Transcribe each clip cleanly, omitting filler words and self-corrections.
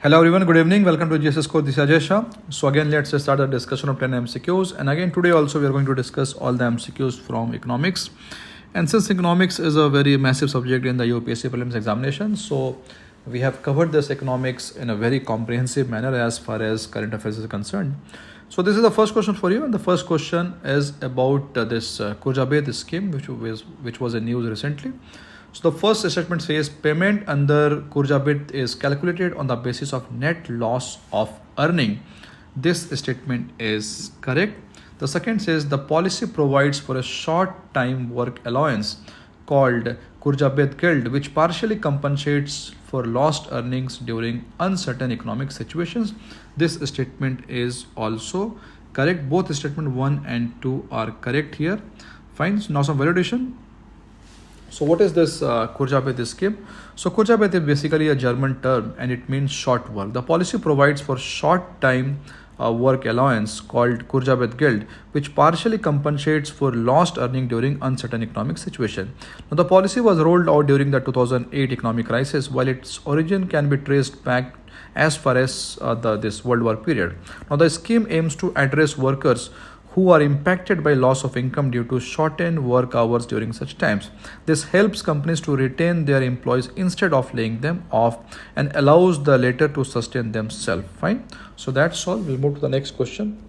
Hello everyone, good evening. Welcome to GSS Code. This is Ajay Shah. So again, let's start the discussion of 10 MCQs. And again, today also we are going to discuss all the MCQs from economics. And since economics is a very massive subject in the UPSC prelims examination, so we have covered this economics in a very comprehensive manner as far as current affairs is concerned. So this is the first question for you, and the first question is about this Khurja-Bed scheme, which was in news recently. So the first statement says payment under Khurja-Bed is calculated on the basis of net loss of earning. This statement is correct. The second says the policy provides for a short time work allowance called Khurja-Bed Guild, which partially compensates for lost earnings during uncertain economic situations. This statement is also correct. Both statement 1 and 2 are correct here. Fine. So now some validation. So what is this Khurja-Bed scheme? So Khurja-Bed is basically a German term and it means short work. The policy provides for short time work allowance called Khurja-Bed Guild, which partially compensates for lost earning during uncertain economic situation. Now the policy was rolled out during the 2008 economic crisis, while its origin can be traced back as far as this World War period. Now the scheme aims to address workers who are impacted by loss of income due to shortened work hours during such times. This helps companies to retain their employees instead of laying them off and allows the latter to sustain themselves. Fine. So that's all. We'll move to the next question.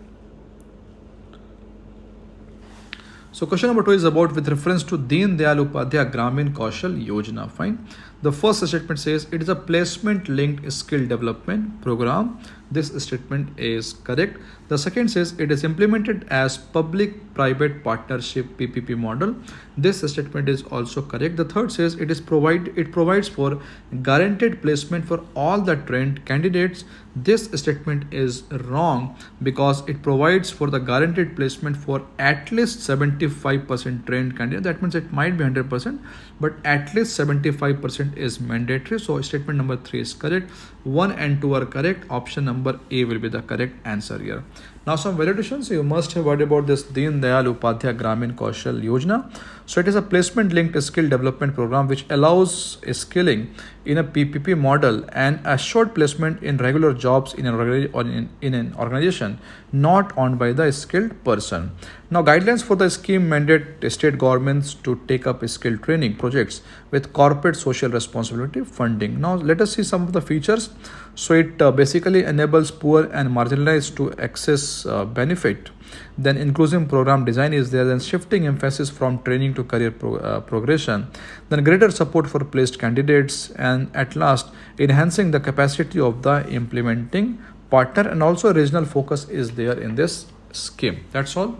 So question number 2 is about with reference to Deen Dayal Upadhyaya Gramin Kaushal Yojana. Fine. The first statement says it is a placement linked skill development program. This statement is correct. The second says it is implemented as public private partnership PPP model. This statement is also correct. The third says it provides for guaranteed placement for all the trained candidates. This statement is wrong because it provides for the guaranteed placement for at least 75% trained candidate. That means it might be 100%, but at least 75% is mandatory. So statement number 3 is correct. 1 and 2 are correct. Option number A will be the correct answer here. Now some validations. You must have heard about this Deen Dayal Upadhyaya Gramin Kaushal Yojana. So it is a placement linked skill development program which allows skilling in a PPP model and assured placement in regular jobs in an organization not owned by the skilled person. Now guidelines for the scheme mandate state governments to take up skill training projects with corporate social responsibility funding. Now let us see some of the features. So it basically enables poor and marginalized to access benefit. Then inclusive program design is there, then shifting emphasis from training to career progression, then greater support for placed candidates, and at last enhancing the capacity of the implementing partner, and also regional focus is there in this scheme. That's all.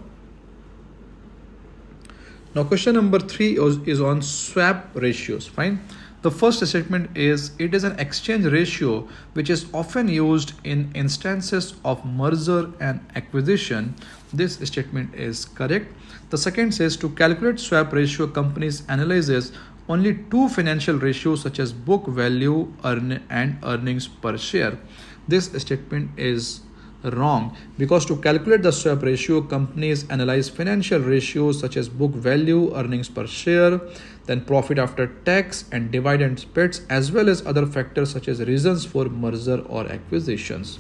Now question number 3 is on swap ratios. Fine. The first statement is it is an exchange ratio which is often used in instances of merger and acquisition. This statement is correct. The second says to calculate swap ratio, companies analyzes only two financial ratios such as book value and earnings per share. This statement is wrong because to calculate the swap ratio, companies analyze financial ratios such as book value, earnings per share, then profit after tax and dividend spreads, as well as other factors such as reasons for merger or acquisitions.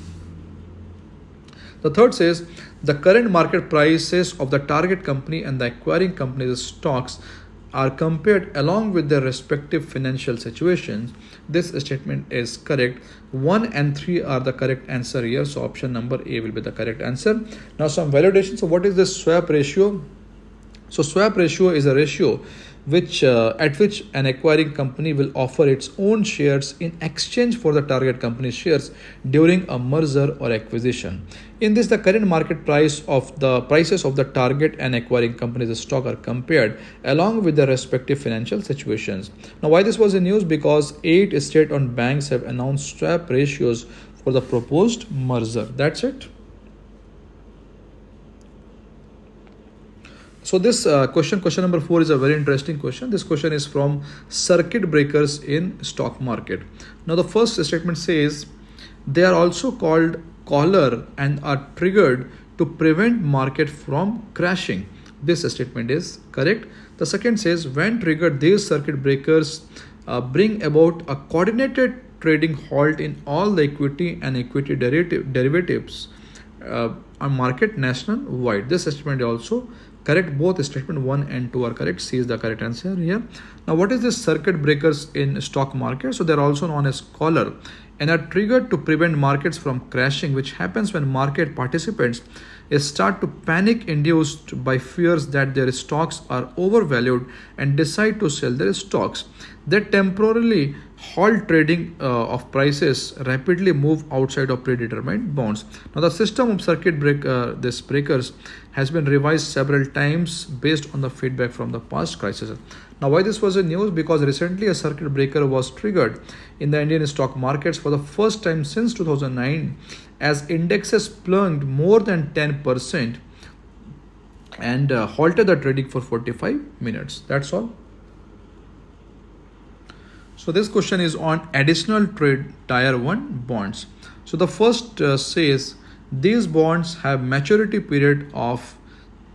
The third says the current market prices of the target company and the acquiring company's stocks are compared along with their respective financial situations. This statement is correct. 1 and 3 are the correct answer here. So option number A will be the correct answer. Now some validation. So what is the swap ratio? So swap ratio is a ratio at which an acquiring company will offer its own shares in exchange for the target company's shares during a merger or acquisition. In this, the current market prices of the target and acquiring company's stock are compared along with their respective financial situations. Now, why this was in news? Because 8 state-owned banks have announced swap ratios for the proposed merger. That's it. So this question number 4 is a very interesting question. This question is from circuit breakers in stock market. Now the first statement says they are also called collar and are triggered to prevent market from crashing. This statement is correct. The second says when triggered, these circuit breakers bring about a coordinated trading halt in all the equity and equity derivatives on market nationwide. This statement is also correct. Both statement 1 and 2 are correct. C is the correct answer here. Now, what is this circuit breakers in stock market? So, they are also known as collar and are triggered to prevent markets from crashing, which happens when market participants start to panic induced by fears that their stocks are overvalued and decide to sell their stocks. They temporarily halt trading of prices, rapidly move outside of predetermined bonds. Now, the system of circuit breakers has been revised several times based on the feedback from the past crises. Now, why this was a news? Because recently a circuit breaker was triggered in the Indian stock markets for the first time since 2009, as indexes plunged more than 10% and halted the trading for 45 minutes. That's all. So this question is on additional trade tier 1 bonds. So the first says these bonds have maturity period of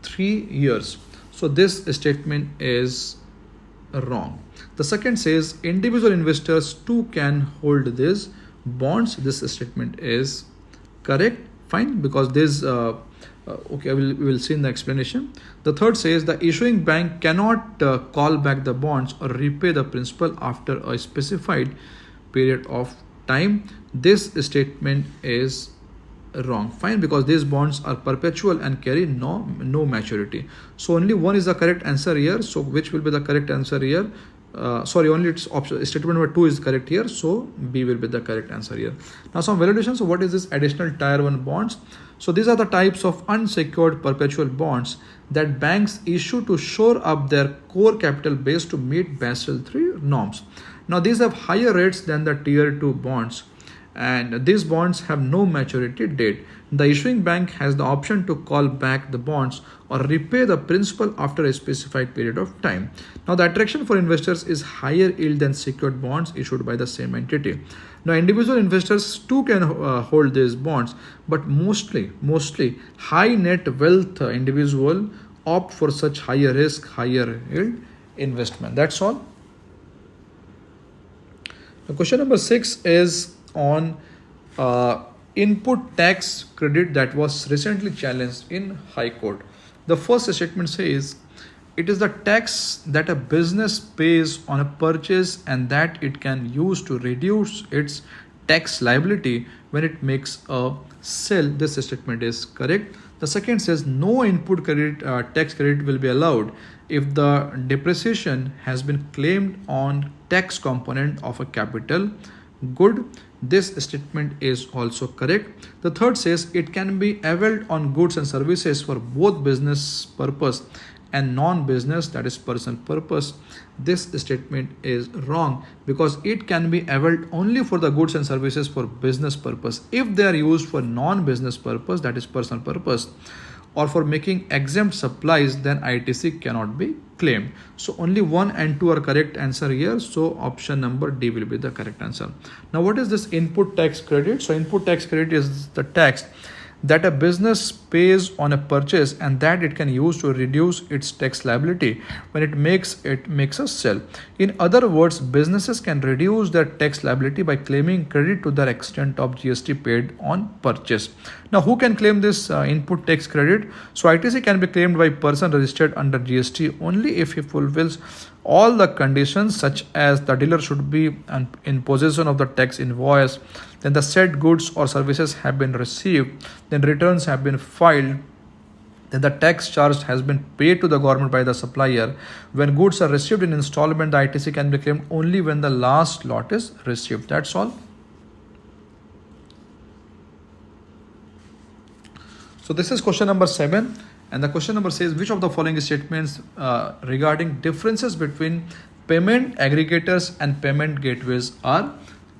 3 years. So this statement is wrong. The second says individual investors too can hold these bonds. This statement is correct. Fine, because this okay, we will see in the explanation. The third says the issuing bank cannot call back the bonds or repay the principal after a specified period of time. This statement is wrong. Fine, because these bonds are perpetual and carry no maturity. So only one is the correct answer here. So which will be the correct answer here? Sorry, only it's option statement number 2 is correct here, so B will be the correct answer here. Now some validation. So what is this additional tier 1 bonds? So these are the types of unsecured perpetual bonds that banks issue to shore up their core capital base to meet Basel III norms. Now these have higher rates than the tier 2 bonds, and these bonds have no maturity date. The issuing bank has the option to call back the bonds or repay the principal after a specified period of time. Now, the attraction for investors is higher yield than secured bonds issued by the same entity. Now, individual investors too can hold these bonds, but mostly high net wealth individual opt for such higher risk, higher yield investment. That's all. Now, question number 6 is on input tax credit that was recently challenged in High Court. The first statement says it is the tax that a business pays on a purchase and that it can use to reduce its tax liability when it makes a sale. This statement is correct. The second says no input credit tax credit will be allowed if the depreciation has been claimed on tax component of a capital good. This statement is also correct. The third says it can be availed on goods and services for both business purpose and non-business, that is personal purpose. This statement is wrong because it can be availed only for the goods and services for business purpose. If they are used for non-business purpose, that is personal purpose, or for making exempt supplies, then ITC cannot be claimed. So only 1 and 2 are correct answer here. So option number D will be the correct answer. Now what is this input tax credit? So input tax credit is the tax that a business pays on a purchase and that it can use to reduce its tax liability when it makes a sale. In other words, businesses can reduce their tax liability by claiming credit to the extent of GST paid on purchase. Now, who can claim this input tax credit? So ITC can be claimed by person registered under GST only if he fulfills all the conditions, such as the dealer should be in possession of the tax invoice, then the said goods or services have been received, then returns have been filed, then the tax charged has been paid to the government by the supplier. When goods are received in installment, the ITC can be claimed only when the last lot is received. That's all. So this is question number 7. And the question number says, which of the following statements regarding differences between payment aggregators and payment gateways are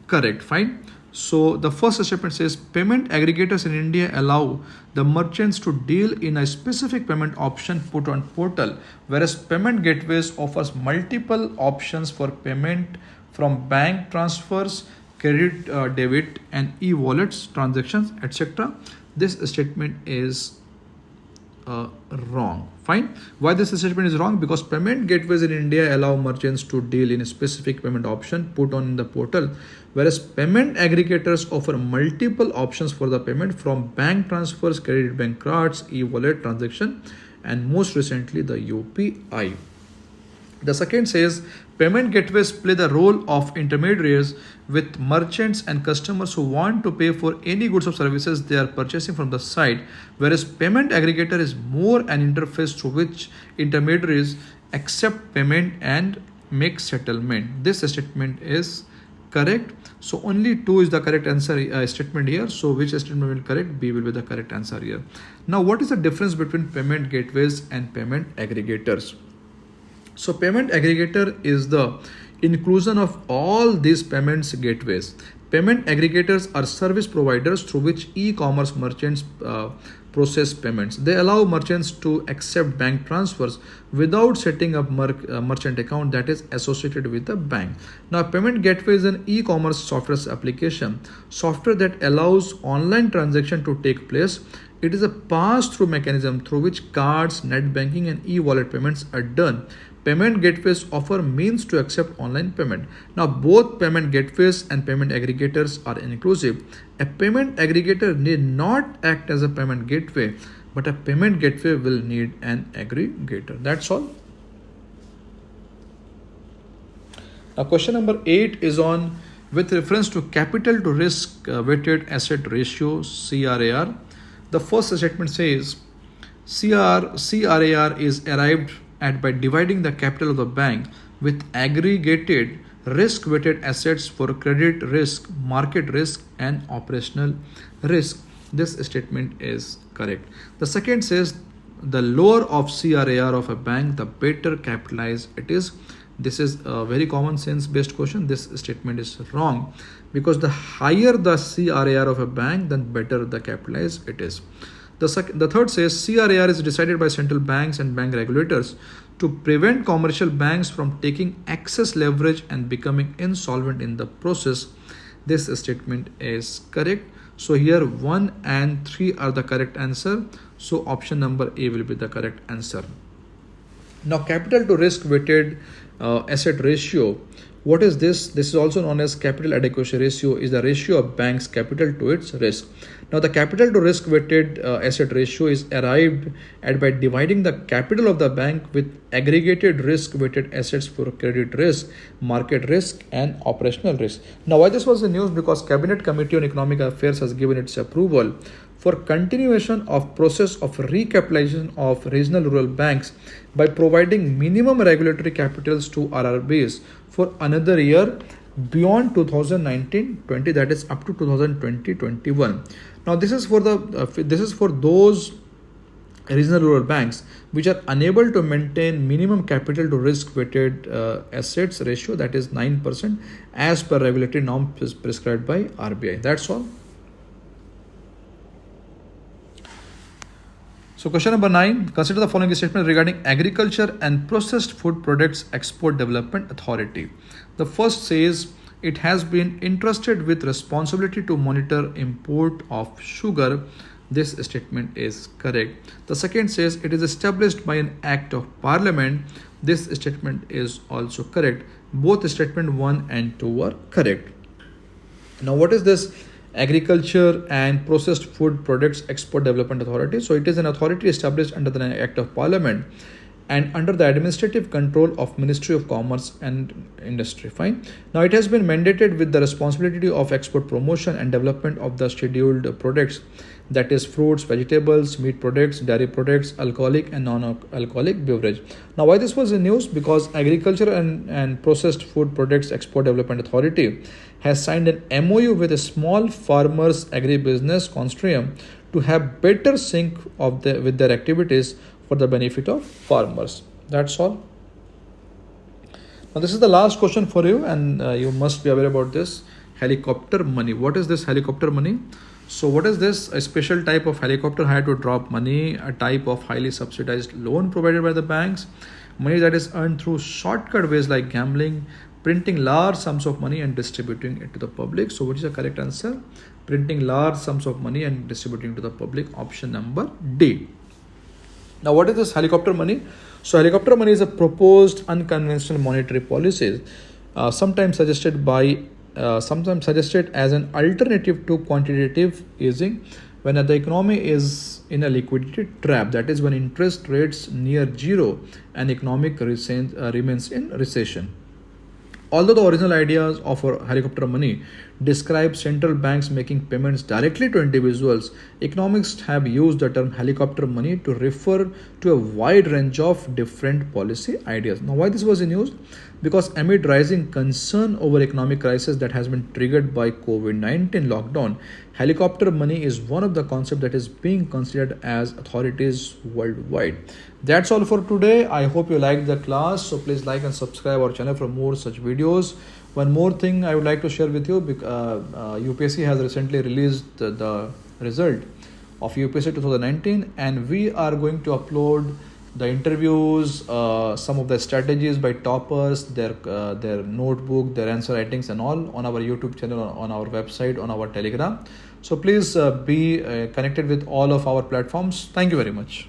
correct? Fine. So the first statement says payment aggregators in India allow the merchants to deal in a specific payment option put on portal, whereas payment gateways offers multiple options for payment from bank transfers, credit, debit, and e-wallets, transactions, etc. This statement is wrong. Fine. Why this statement is wrong? Because payment gateways in India allow merchants to deal in a specific payment option put on the portal, whereas payment aggregators offer multiple options for the payment, from bank transfers, credit bank cards, e-wallet transaction, and most recently the UPI. The second says payment gateways play the role of intermediaries with merchants and customers who want to pay for any goods or services they are purchasing from the site, whereas payment aggregator is more an interface through which intermediaries accept payment and make settlement. This statement is correct. So only 2 is the correct answer statement here. So which statement will be correct? B will be the correct answer here. Now what is the difference between payment gateways and payment aggregators? So payment aggregator is the inclusion of all these payments gateways. Payment aggregators are service providers through which e-commerce merchants process payments. They allow merchants to accept bank transfers without setting up merchant account that is associated with the bank. Now payment gateway is an e-commerce software application, software that allows online transaction to take place. It is a pass-through mechanism through which cards, net banking, and e-wallet payments are done. Payment gateways offer means to accept online payment. Now, both payment gateways and payment aggregators are inclusive. A payment aggregator need not act as a payment gateway, but a payment gateway will need an aggregator. That's all. Now, question number 8 is on with reference to capital to risk weighted asset ratio, CRAR. The first statement says CRAR is arrived at by dividing the capital of the bank with aggregated risk weighted assets for credit risk, market risk, and operational risk. This statement is correct. The second says the lower of CRAR of a bank, the better capitalized it is. This is a very common sense based question. This statement is wrong because the higher the CRAR of a bank, then better the capitalized it is. The third says CRAR is decided by central banks and bank regulators to prevent commercial banks from taking excess leverage and becoming insolvent in the process. This statement is correct. So here 1 and 3 are the correct answer. So option number A will be the correct answer. Now capital to risk weighted asset ratio. What is this? This is also known as capital adequacy ratio, is the ratio of bank's capital to its risk. Now the capital to risk weighted asset ratio is arrived at by dividing the capital of the bank with aggregated risk weighted assets for credit risk, market risk, and operational risk. Now why this was the news? Because Cabinet Committee on Economic Affairs has given its approval for continuation of process of recapitalization of regional rural banks by providing minimum regulatory capitals to RRBs for another year beyond 2019-20, that is up to 2020-21. Now this is for those regional rural banks which are unable to maintain minimum capital to risk weighted assets ratio, that is 9%, as per regulatory norm prescribed by RBI. That's all. So question number 9, consider the following statement regarding Agriculture and Processed Food Products Export Development Authority. The first says it has been entrusted with responsibility to monitor import of sugar. This statement is correct. The second says it is established by an act of parliament. This statement is also correct. Both statement 1 and 2 are correct. Now what is this Agriculture and Processed Food Products Export Development Authority? So it is an authority established under the Act of Parliament and under the administrative control of Ministry of Commerce and Industry. Fine. Now it has been mandated with the responsibility of export promotion and development of the scheduled products, that is fruits, vegetables, meat products, dairy products, alcoholic and non-alcoholic beverage. Now why this was in news? Because Agriculture and Processed Food Products Export Development Authority has signed an MOU with a small farmers agribusiness consortium to have better sync with their activities for the benefit of farmers. That's all. Now this is the last question for you, and you must be aware about this helicopter money. What is this helicopter money? So what is this? A special type of helicopter hired to drop money, a type of highly subsidized loan provided by the banks, money that is earned through shortcut ways like gambling, printing large sums of money and distributing it to the public. So what is the correct answer? Printing large sums of money and distributing to the public, option number D. Now, what is this helicopter money? So, helicopter money is a proposed unconventional monetary policy, sometimes suggested as an alternative to quantitative easing when the economy is in a liquidity trap. That is, when interest rates near zero and remains in recession. Although the original ideas of helicopter money describe central banks making payments directly to individuals, economists have used the term helicopter money to refer to a wide range of different policy ideas. Now, why this was in use? Because amid rising concern over economic crisis that has been triggered by COVID-19 lockdown, helicopter money is one of the concepts that is being considered as authorities worldwide. That's all for today. I hope you liked the class. So please like and subscribe our channel for more such videos. One more thing I would like to share with you, UPSC has recently released the result of UPSC 2019, and we are going to upload the interviews, some of the strategies by toppers, their notebook, their answer writings and all on our YouTube channel, on our website, on our Telegram. So please be connected with all of our platforms. Thank you very much.